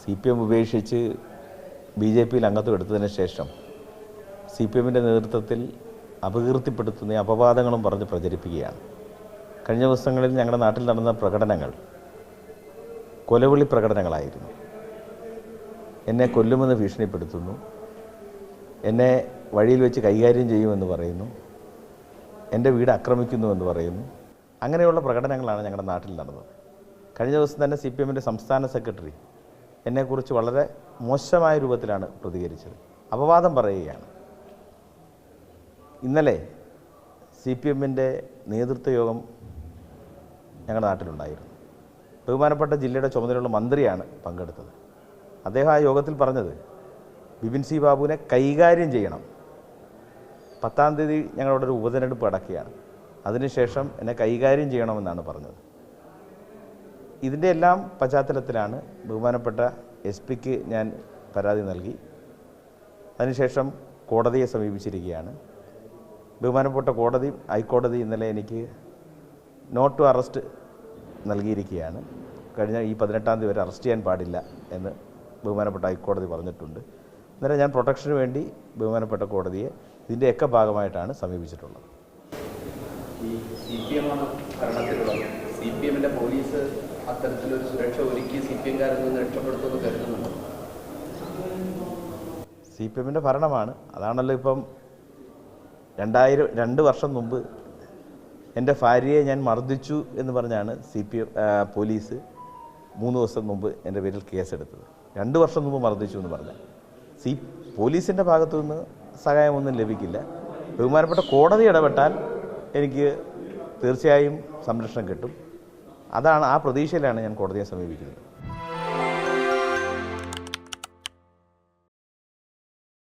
CPM ഉപേക്ഷിച്ച് BJPയിൽ അംഗത്വം എടുത്തതിന് ശേഷം CPMൻ്റെ നേതൃത്വത്തിൽ അപകീർത്തിപ്പെടുത്തുന്ന അപവാദങ്ങളും പറഞ്ഞ് പ്രചരിപ്പിക്കുകയാണ്. കഴിഞ്ഞ ദിവസങ്ങളിൽ ഞങ്ങളുടെ നാട്ടിൽ നടന്ന പ്രകടനങ്ങൾ കൊലവിളി പ്രകടനങ്ങളായിരുന്നു. എന്നെ കൊല്ലുമെന്ന് ഭീഷണിപ്പെടുത്തുന്നു, എന്നെ വഴിയിൽ വെച്ച് കൈകാര്യം ചെയ്യുമെന്ന് പറയുന്നു, എൻ്റെ വീട് ആക്രമിക്കുന്നുവെന്ന് പറയുന്നു. അങ്ങനെയുള്ള പ്രകടനങ്ങളാണ് ഞങ്ങളുടെ നാട്ടിൽ നടന്നത്. കഴിഞ്ഞ ദിവസം തന്നെ CPMൻ്റെ സംസ്ഥാന സെക്രട്ടറി എന്നെക്കുറിച്ച് വളരെ മോശമായ രൂപത്തിലാണ് പ്രതികരിച്ചത്, അപവാദം പറയുകയാണ്. ഇന്നലെ CPMൻ്റെ നേതൃത്വ യോഗം ഞങ്ങളുടെ നാട്ടിലുണ്ടായിരുന്നു. ബഹുമാനപ്പെട്ട ജില്ലയുടെ ചുമതലയുള്ള മന്ത്രിയാണ് പങ്കെടുത്തത്. അദ്ദേഹം ആ യോഗത്തിൽ പറഞ്ഞത് ബിപിൻ സി ബാബുവിനെ കൈകാര്യം ചെയ്യണം. 10-ാം തീയതി ഞങ്ങളവിടെ ഒരു ഉപതെരഞ്ഞെടുപ്പ് അടക്കുകയാണ്. അതിനുശേഷം എന്നെ കൈകാര്യം ചെയ്യണമെന്നാണ് പറഞ്ഞത്. ഇതിൻ്റെ എല്ലാം പശ്ചാത്തലത്തിലാണ് ബഹുമാനപ്പെട്ട SP-ക്ക് ഞാൻ പരാതി നൽകി. അതിനുശേഷം കോടതിയെ സമീപിച്ചിരിക്കുകയാണ്. ബഹുമാനപ്പെട്ട ഹൈക്കോടതി ഇന്നലെ എനിക്ക് നോട്ട് ടു അറസ്റ്റ് നൽകിയിരിക്കുകയാണ്. കഴിഞ്ഞ ഈ 18-ാം തീയതി വരെ അറസ്റ്റ് ചെയ്യാൻ പാടില്ല എന്ന് ബഹുമാനപ്പെട്ട ഹൈക്കോടതി പറഞ്ഞിട്ടുണ്ട്. അന്നേരം ഞാൻ പ്രൊട്ടക്ഷന് വേണ്ടി ബഹുമാനപ്പെട്ട കോടതിയെ ഇതിൻ്റെയൊക്കെ ഭാഗമായിട്ടാണ് സമീപിച്ചിട്ടുള്ളത്. ഈ CPM-ആണ് ഭരണത്തിലുള്ളത്. CPM-ൻ്റെ പോലീസ് അത്തരത്തിലൊരു സുരക്ഷ ഒരുക്കി CPM-കാരിൽ നിന്ന് രക്ഷപ്പെടുത്തുമെന്ന് കരുതുന്നുണ്ടോ? CPM-ൻ്റെ ഭരണമാണ്. അതാണല്ലോ ഇപ്പം 2 വർഷം മുമ്പ് എൻ്റെ ഭാര്യയെ ഞാൻ മർദ്ദിച്ചു എന്ന് പറഞ്ഞാണ് പോലീസ് 3 ദിവസം മുമ്പ് എൻ്റെ പേരിൽ കേസെടുത്തത്. 2 വർഷം മുമ്പ് മർദ്ദിച്ചു എന്ന് പറഞ്ഞാൽ പോലീസിൻ്റെ ഭാഗത്തു നിന്ന് സഹായമൊന്നും ലഭിക്കില്ല. ബഹുമാനപ്പെട്ട കോടതി ഇടപെട്ടാൽ എനിക്ക് തീർച്ചയായും സംരക്ഷണം കിട്ടും. ആ പ്രതീക്ഷയിലാണ് ഞാൻ കോടതിയെ സമീപിക്കുന്നത്.